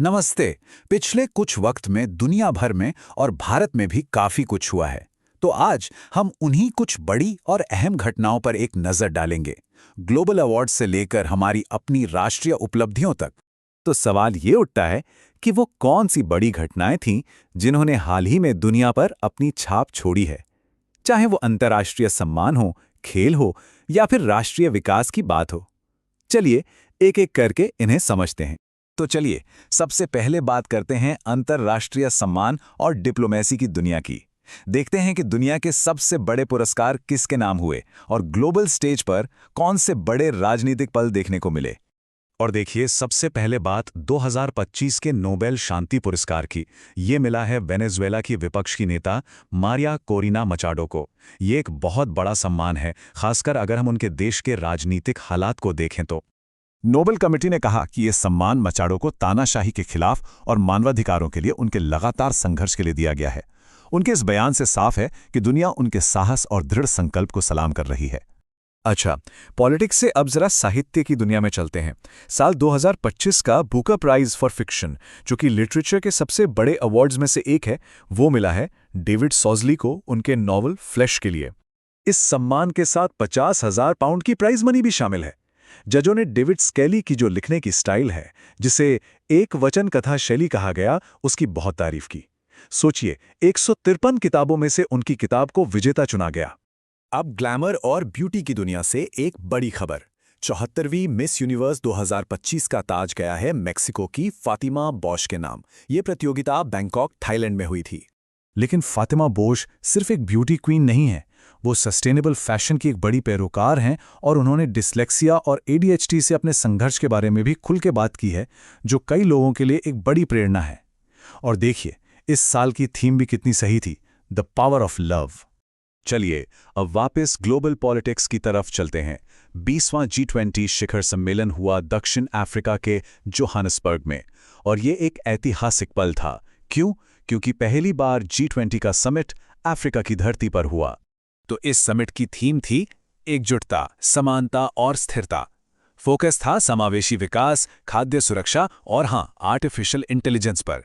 नमस्ते। पिछले कुछ वक्त में दुनिया भर में और भारत में भी काफी कुछ हुआ है। तो आज हम उन्हीं कुछ बड़ी और अहम घटनाओं पर एक नजर डालेंगे, ग्लोबल अवार्ड से लेकर हमारी अपनी राष्ट्रीय उपलब्धियों तक। तो सवाल ये उठता है कि वो कौन सी बड़ी घटनाएं थीं जिन्होंने हाल ही में दुनिया पर अपनी छाप छोड़ी है। चाहे वो अंतर्राष्ट्रीय सम्मान हो, खेल हो या फिर राष्ट्रीय विकास की बात हो। चलिए एक एक करके इन्हें समझते हैं। तो चलिए सबसे पहले बात करते हैं अंतर्राष्ट्रीय सम्मान और डिप्लोमेसी की दुनिया की। देखते हैं कि दुनिया के सबसे बड़े पुरस्कार किसके नाम हुए और ग्लोबल स्टेज पर कौन से बड़े राजनीतिक पल देखने को मिले। और देखिए, सबसे पहले बात 2025 के नोबेल शांति पुरस्कार की। ये मिला है वेनेजुएला की विपक्ष की नेता मारिया कोरिना मचाडो को। ये एक बहुत बड़ा सम्मान है, खासकर अगर हम उनके देश के राजनीतिक हालात को देखें तो। नोबेल कमेटी ने कहा कि यह सम्मान मचाडो को तानाशाही के खिलाफ और मानवाधिकारों के लिए उनके लगातार संघर्ष के लिए दिया गया है। उनके इस बयान से साफ है कि दुनिया उनके साहस और दृढ़ संकल्प को सलाम कर रही है। अच्छा, पॉलिटिक्स से अब जरा साहित्य की दुनिया में चलते हैं। साल 2025 का बुकर प्राइज फॉर फिक्शन, जो कि लिटरेचर के सबसे बड़े अवार्ड्स में से एक है, वो मिला है डेविड सॉजली को उनके नॉवल फ्लैश के लिए। इस सम्मान के साथ 50,000 पाउंड की प्राइज मनी भी शामिल है। जजों ने डेविड स्केली की जो लिखने की स्टाइल है, जिसे एक वचन कथा शैली कहा गया, उसकी बहुत तारीफ की। सोचिए, 153 किताबों में से उनकी किताब को विजेता चुना गया। अब ग्लैमर और ब्यूटी की दुनिया से एक बड़ी खबर। 74वीं मिस यूनिवर्स 2025 का ताज गया है मेक्सिको की फातिमा बॉश के नाम। ये प्रतियोगिता बैंकॉक, थाईलैंड में हुई थी। लेकिन फातिमा बोश सिर्फ एक ब्यूटी क्वीन नहीं है, वो सस्टेनेबल फैशन की एक बड़ी पैरोकार हैं और उन्होंने डिस्लेक्सिया और ADHD से अपने संघर्ष के बारे में भी खुल के बात की है, जो कई लोगों के लिए एक बड़ी प्रेरणा है। और देखिए, इस साल की थीम भी कितनी सही थी, द पावर ऑफ लव। चलिए अब वापस ग्लोबल पॉलिटिक्स की तरफ चलते हैं। 20वां G20 शिखर सम्मेलन हुआ दक्षिण अफ्रीका के जोहानिसबर्ग में, और ये एक ऐतिहासिक पल था। क्यों? क्योंकि पहली बार G20 का समिट अफ्रीका की धरती पर हुआ। तो इस समिट की थीम थी एकजुटता, समानता और स्थिरता। फोकस था समावेशी विकास, खाद्य सुरक्षा और हाँ, आर्टिफिशियल इंटेलिजेंस पर।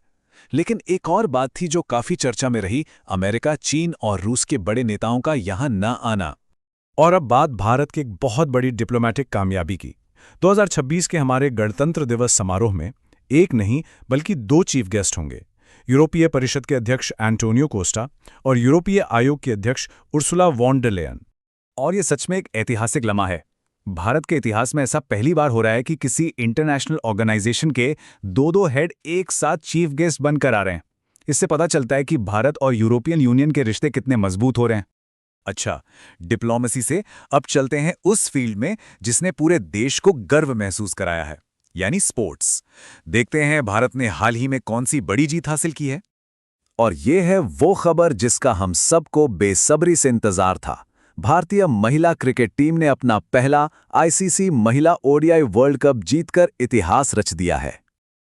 लेकिन एक और बात थी जो काफी चर्चा में रही, अमेरिका, चीन और रूस के बड़े नेताओं का यहां न आना। और अब बात भारत की एक बहुत बड़ी डिप्लोमेटिक कामयाबी की। 2026 के हमारे गणतंत्र दिवस समारोह में एक नहीं बल्कि 2 चीफ गेस्ट होंगे। यूरोपीय परिषद के अध्यक्ष एंटोनियो कोस्टा और यूरोपीय आयोग की अध्यक्ष उर्सुला वॉन डर लेयन। और ये सच में एक ऐतिहासिक लम्हा है। भारत के इतिहास में ऐसा पहली बार हो रहा है कि किसी इंटरनेशनल ऑर्गेनाइजेशन के 2 हेड एक साथ चीफ गेस्ट बनकर आ रहे हैं। इससे पता चलता है कि भारत और यूरोपियन यूनियन के रिश्ते कितने मजबूत हो रहे हैं। अच्छा, डिप्लोमेसी से अब चलते हैं उस फील्ड में जिसने पूरे देश को गर्व महसूस कराया है, यानी स्पोर्ट्स। देखते हैं भारत ने हाल ही में कौन सी बड़ी जीत हासिल की है। और ये है वो खबर जिसका हम सबको बेसब्री से इंतजार था। भारतीय महिला क्रिकेट टीम ने अपना पहला ICC महिला ODI वर्ल्ड कप जीतकर इतिहास रच दिया है।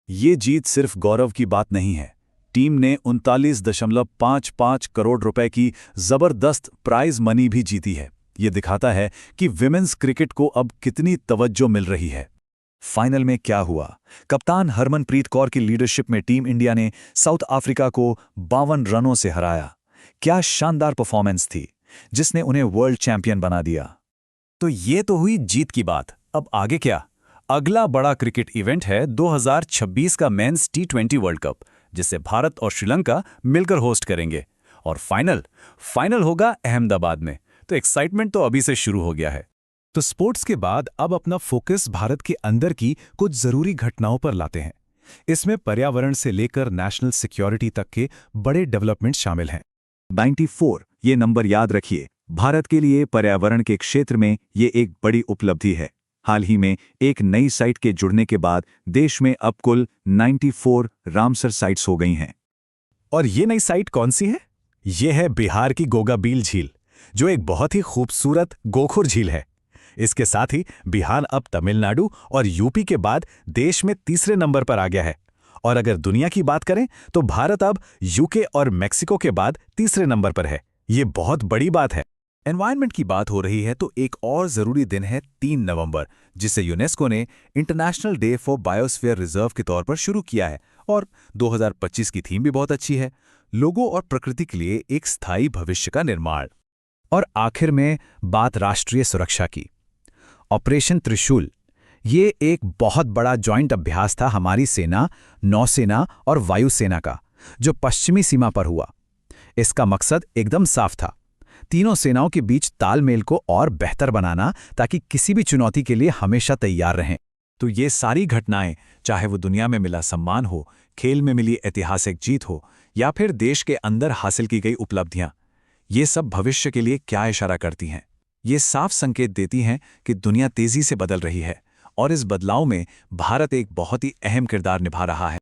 ये जीत सिर्फ गौरव की बात नहीं है। टीम ने 39.55 करोड़ रुपए की जबरदस्त प्राइज मनी भी जीती है। ये दिखाता है कि विमेंस क्रिकेट को अब कितनी तवज्जो मिल रही है। फाइनल में क्या हुआ? कप्तान हरमनप्रीत कौर की लीडरशिप में टीम इंडिया ने साउथ अफ्रीका को 52 रनों से हराया। क्या शानदार परफॉर्मेंस थी, जिसने उन्हें वर्ल्ड चैंपियन बना दिया। तो ये तो हुई जीत की बात। अब आगे क्या? अगला बड़ा क्रिकेट इवेंट है 2026 का मेंस T20 वर्ल्ड कप, जिसे भारत और श्रीलंका मिलकर होस्ट करेंगे। और फाइनल होगा अहमदाबाद में। तो एक्साइटमेंट तो अभी से शुरू हो गया है। तो स्पोर्ट्स के बाद अब अपना फोकस भारत के अंदर की कुछ जरूरी घटनाओं पर लाते हैं। इसमें पर्यावरण से लेकर नेशनल सिक्योरिटी तक के बड़े डेवलपमेंट शामिल हैं। 94, ये नंबर याद रखिए। भारत के लिए पर्यावरण के क्षेत्र में ये एक बड़ी उपलब्धि है। हाल ही में एक नई साइट के जुड़ने के बाद देश में अब कुल 94 रामसर साइट्स हो गई हैं। और ये नई साइट कौन सी है? ये है बिहार की गोगाबील झील, जो एक बहुत ही खूबसूरत गोखुर झील है। इसके साथ ही बिहार अब तमिलनाडु और यूपी के बाद देश में तीसरे नंबर पर आ गया है। और अगर दुनिया की बात करें तो भारत अब UK और मेक्सिको के बाद तीसरे नंबर पर है। ये बहुत बड़ी बात है। एनवायरनमेंट की बात हो रही है तो एक और जरूरी दिन है 3 नवंबर, जिसे यूनेस्को ने international day for biosphere reserve के तौर पर शुरू किया है। और 2025 की थीम भी बहुत अच्छी है, लोगों और प्रकृति के लिए एक स्थायी भविष्य का निर्माण। और आखिर में बात राष्ट्रीय सुरक्षा की। ऑपरेशन त्रिशूल, ये एक बहुत बड़ा जॉइंट अभ्यास था हमारी सेना, नौसेना और वायुसेना का, जो पश्चिमी सीमा पर हुआ। इसका मकसद एकदम साफ था, तीनों सेनाओं के बीच तालमेल को और बेहतर बनाना, ताकि किसी भी चुनौती के लिए हमेशा तैयार रहें। तो ये सारी घटनाएं, चाहे वो दुनिया में मिला सम्मान हो, खेल में मिली ऐतिहासिक जीत हो, या फिर देश के अंदर हासिल की गई उपलब्धियां, ये सब भविष्य के लिए क्या इशारा करती हैं? ये साफ संकेत देती हैं कि दुनिया तेजी से बदल रही है और इस बदलाव में भारत एक बहुत ही अहम किरदार निभा रहा है।